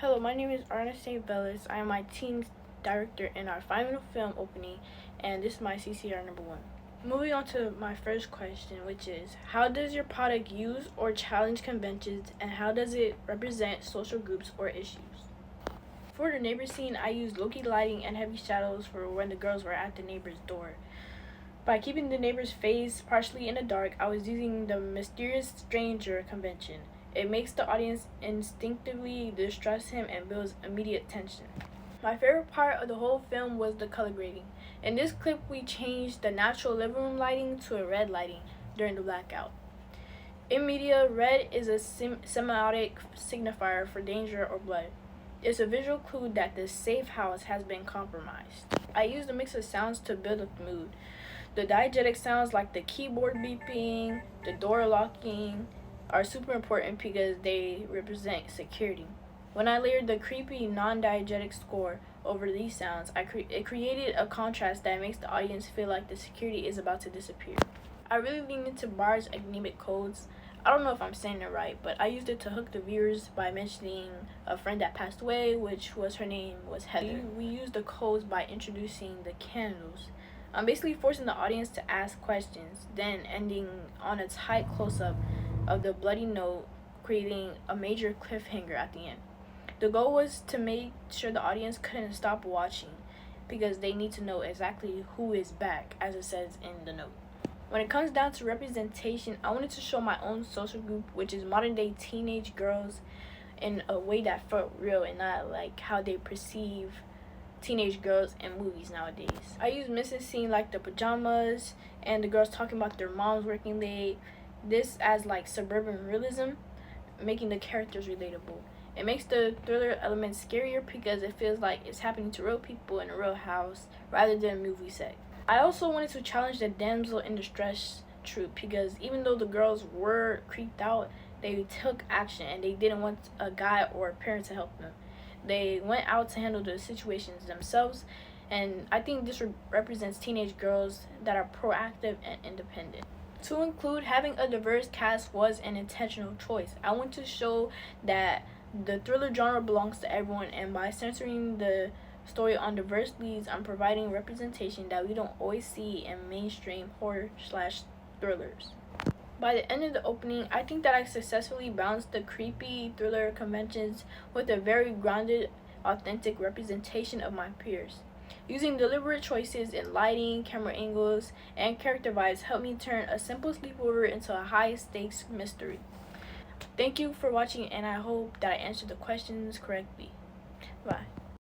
Hello, my name is Ernestine Velez. I am my teen director in our final film opening, and this is my CCR number 1. Moving on to my first question, which is, how does your product use or challenge conventions, and how does it represent social groups or issues? For the neighbor scene, I used low-key lighting and heavy shadows for when the girls were at the neighbor's door. By keeping the neighbor's face partially in the dark, I was using the mysterious stranger convention. It makes the audience instinctively distrust him and builds immediate tension. My favorite part of the whole film was the color grading. In this clip, we changed the natural living room lighting to a red lighting during the blackout. In media, red is a semiotic signifier for danger or blood. It's a visual clue that the safe house has been compromised. I used a mix of sounds to build up the mood. The diegetic sounds like the keyboard beeping, the door locking, are super important because they represent security. When I layered the creepy non-diegetic score over these sounds, it created a contrast that makes the audience feel like the security is about to disappear. I really leaned into Bar's enigmatic codes. I don't know if I'm saying it right, but I used it to hook the viewers by mentioning a friend that passed away, which was her name was Heather. We used the codes by introducing the candles. I'm basically forcing the audience to ask questions, then ending on a tight close-up of the bloody note, creating a major cliffhanger at the end. The goal was to make sure the audience couldn't stop watching because they need to know exactly who is back, as it says in the note. When it comes down to representation, I wanted to show my own social group, which is modern-day teenage girls, in a way that felt real and not like how they perceive teenage girls in movies nowadays. I use missing scenes like the pajamas and the girls talking about their moms working late. This as like suburban realism, making the characters relatable. It makes the thriller element scarier because it feels like it's happening to real people in a real house rather than a movie set. I also wanted to challenge the damsel in distress trope because even though the girls were creeped out, they took action and they didn't want a guy or a parent to help them. They went out to handle the situations themselves, and I think this represents teenage girls that are proactive and independent. To include having a diverse cast was an intentional choice. I want to show that the thriller genre belongs to everyone, and by centering the story on diverse leads, I'm providing representation that we don't always see in mainstream horror/thrillers. By the end of the opening, I think that I successfully balanced the creepy thriller conventions with a very grounded, authentic representation of my peers. Using deliberate choices in lighting, camera angles, and character vibes helped me turn a simple sleepover into a high-stakes mystery. Thank you for watching, and I hope that I answered the questions correctly. Bye.